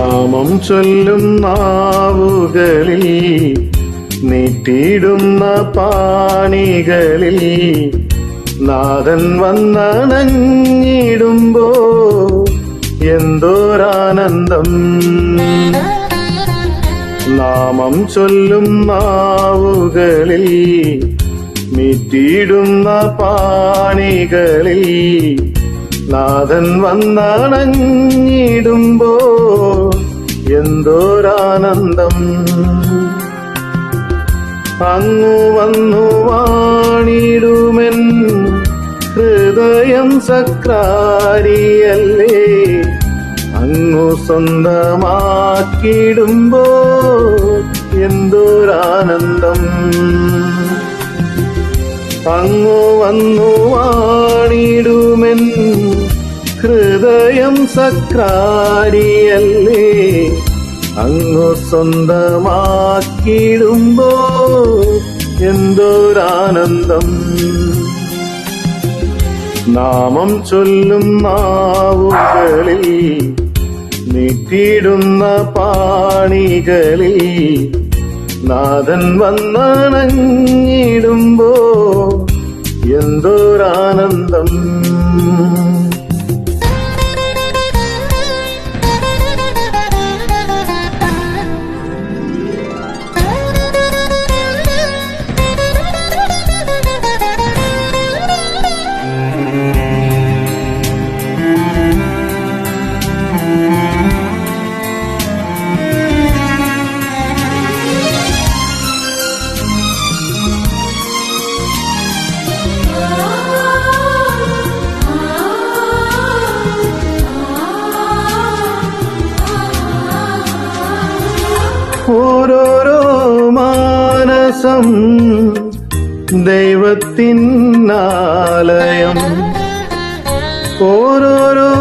നാമം ചൊല്ലും നാവുകളിൽ നീട്ടിയിടുന്ന പാണികളിൽ നാഥൻ വന്നണഞ്ഞിടുമ്പോ എന്തോരാനന്ദം. നാമം ചൊല്ലും നാവുകളിൽ നീട്ടിയിടുന്ന പാണികളിൽ നാഥൻ വന്നണഞ്ഞിടുമ്പോ എന്തോരാനന്ദം. അങ്ങു വന്നു വാണിടുമെൻ ഹൃദയം സക്രാരിയല്ലേ, അങ്ങു സ്വന്തമാക്കിടുമ്പോ എന്തോരാനന്ദം. അങ്ങു വന്നു വാണിടുമെൻ ഹൃദയം സക്രാരിയല്ലേ, അങ്ങു സ്വന്തമാക്കിടുമ്പോ എന്തോരാനന്ദം. നാമം ചൊല്ലും നാവുകളിൽ നീട്ടിയിടുന്ന പാണികളിൽ നാഥൻ വന്നണഞ്ഞിടുമ്പോ എന്തോരാനന്ദം. ഓരോരോ മാനസം ദൈവത്തിനാലയം, ഓരോരോ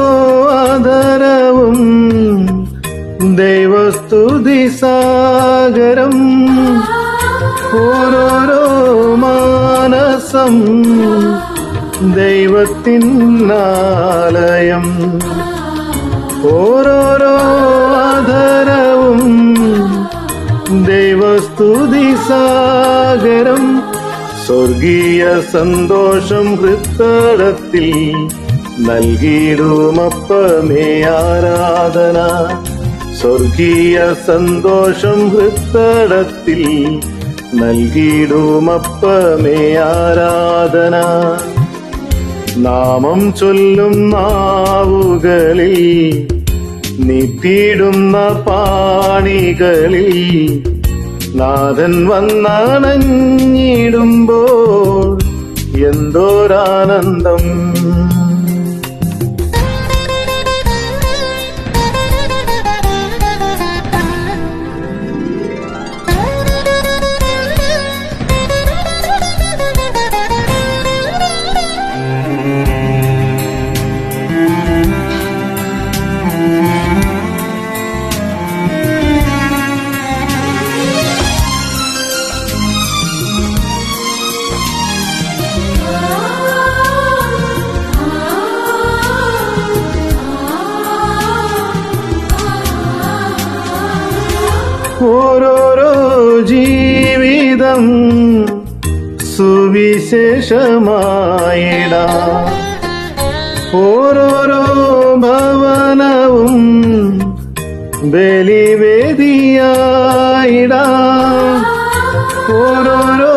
ആദരവും ദൈവസ്തുതി സാഗരം. ഓരോരോ മാനസം ദൈവത്തിനാലയം, ഓരോരോ ആദരവും ദൈവസ്തുതി സാഗരം. സ്വർഗീയ സന്തോഷം ഹൃത്തടത്തിൽ നൽകിയിടുമപ്പമേ ആരാധന. സ്വർഗീയ സന്തോഷം ഹൃത്തടത്തിൽ നൽകിയിടുമപ്പമേ ആരാധന. നാമം ചൊല്ലും നാവുകളിൽ നീട്ടിയിടുന്ന പാണികളിൽ നാഥൻ വന്നണഞ്ഞിടുമ്പോൾ എന്തോരാനന്ദം. ഓരോരോ ജീവിതം സുവിശേഷമായിടാം, ഓരോരോ ഭവനവും ബലിവേദിയായിടാം. ഓരോരോ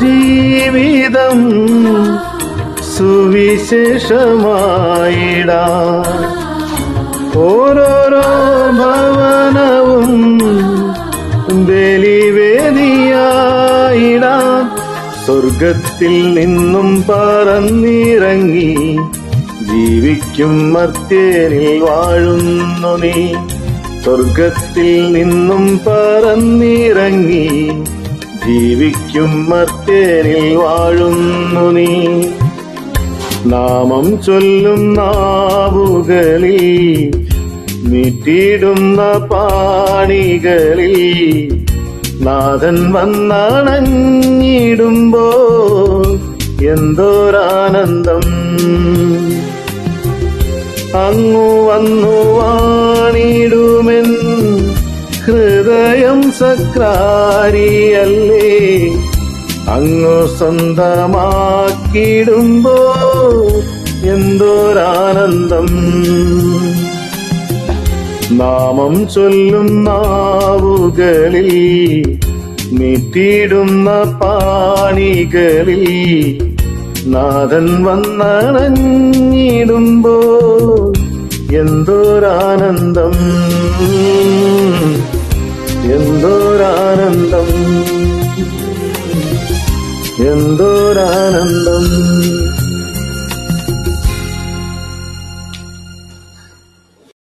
ജീവിതം സുവിശേഷമായിടാം, ഓരോരോ ഭവനവും ബലിവേദിയായിടാം. സ്വർഗത്തിൽ നിന്നും പറന്നിറങ്ങി ജീവിക്കും മർത്യനിൽ വാഴുന്നു നീ. സ്വർഗത്തിൽ നിന്നും പറന്നിറങ്ങി ജീവിക്കും മർത്യനിൽ വാഴുന്നു നീ. നാമം ചൊല്ലും നാവുകളിൽ നീട്ടിയിടുന്ന പാണികളിൽ നാഥൻ വന്നണഞ്ഞിടുമ്പോ എന്തോരാനന്ദം. അങ്ങു വന്നു വാണിടുമെന്ന് സക്രാരിയല്ലേ അങ്ങു സ്വന്തമാക്കിയിടുമ്പോ എന്തോരാനന്ദം. നാമം ചൊല്ലും നാവുകളിൽ നീട്ടിയിടുന്ന പാണികളിൽ നാഥൻ വന്നണഞ്ഞിടുമ്പോ എന്തോരാനന്ദം, എന്തോരാനന്ദം, എന്തോരാനന്ദം.